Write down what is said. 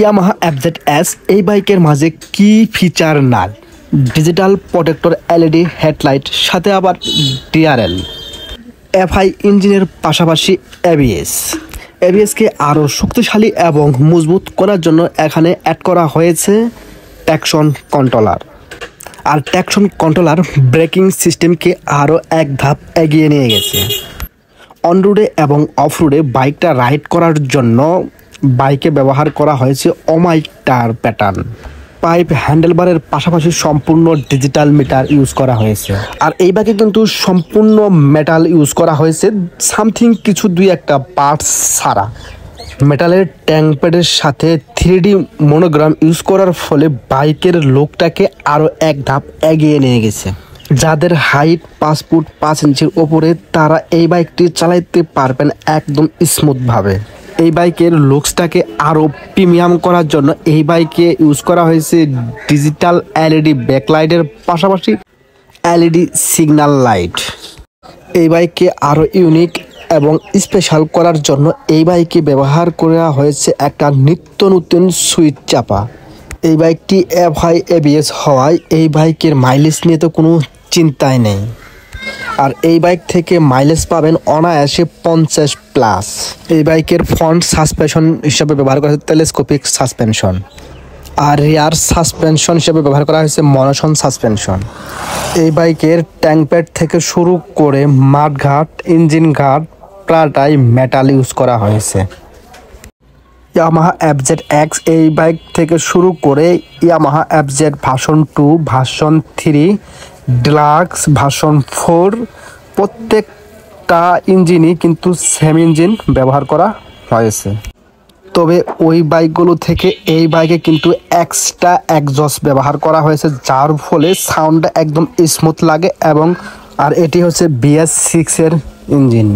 Yamaha FZ-S এই বাইকের মাঝে কি ফিচার নাই? ডিজিটাল প্রোটেক্টর, এলইডি হেডলাইট, সাথে আবার ডিআরএল, এফআই ইঞ্জিনের পাশাপাশি এবিএসকে আরও শক্তিশালী এবং মজবুত করার জন্য এখানে অ্যাড করা হয়েছে ট্র্যাকশন কন্ট্রোলার। আর ট্র্যাকশন কন্ট্রোলার ব্রেকিং সিস্টেমকে আরও এক ধাপ এগিয়ে নিয়ে গেছে। অন রোডে এবং অফ রোডে বাইকটা রাইড করার জন্য বাইকে ব্যবহার করা হয়েছে অমাইক টায়ার প্যাটার্ন। পাইপ হ্যান্ডেলবারের পাশাপাশি সম্পূর্ণ ডিজিটাল মিটার ইউজ করা হয়েছে। আর এই বাইকে কিন্তু সম্পূর্ণ মেটাল ইউজ করা হয়েছে, সামথিং কিছু দুই একটা পার্টস ছাড়া। মেটালের ট্যাঙ্ক প্যাডের সাথে 3D মনোগ্রাম ইউজ করার ফলে বাইকের লুকটাকে আরও এক ধাপ এগিয়ে নিয়ে গেছে। যাদের হাইট 5 ফুট 5 ইঞ্চির ওপরে তারা এই বাইকটি চালাইতে পারবেন একদম স্মুথভাবে। এই বাইকের লুকসটাকে আরও প্রিমিয়াম করার জন্য এই বাইকে ইউজ করা হয়েছে ডিজিটাল এলইডি ব্যাকলাইটের পাশাপাশি এলইডি সিগন্যাল লাইট। এই বাইককে আরও ইউনিক এবং স্পেশাল করার জন্য এই বাইকে ব্যবহার করা হয়েছে একটা নিত্য নতুন সুইচ চাপা। এই বাইকটি এফআই এবিএস হওয়ায় এই বাইকের মাইলেজ নিয়ে তো কোনো চিন্তাই নেই। আর এই বাইক থেকে মাইলেজ পাবেন অনায়াসে 50+। এই বাইকের ফ্রন্ট সাসপেনশন হিসাবে ব্যবহার করা হয়েছে টেলিস্কোপিক সাসপেনশন, আর রিয়ার সাসপেনশন হিসেবে ব্যবহার করা হয়েছে মনোশন সাসপেনশন। এই বাইকের ট্যাঙ্ক প্যাড থেকে শুরু করে মাঠঘাট, ইঞ্জিন ঘাট প্রায়টাই মেটাল ইউজ করা হয়েছে। ইয়ামাহা এফজেড-এক্স এই বাইক থেকে শুরু করে Yamaha FZ version 2, version 3, deluxe, version 4 প্রত্যেকটা ইঞ্জিনই কিন্তু সেম ইঞ্জিন ব্যবহার করা হয়েছে। তবে ওই বাইকগুলো থেকে এই বাইকে কিন্তু এক্সট্রা এক্সজস্ট ব্যবহার করা হয়েছে, যার ফলে সাউন্ডটা একদম স্মুথ লাগে। এবং আর এটি হচ্ছে BS6 এর ইঞ্জিন।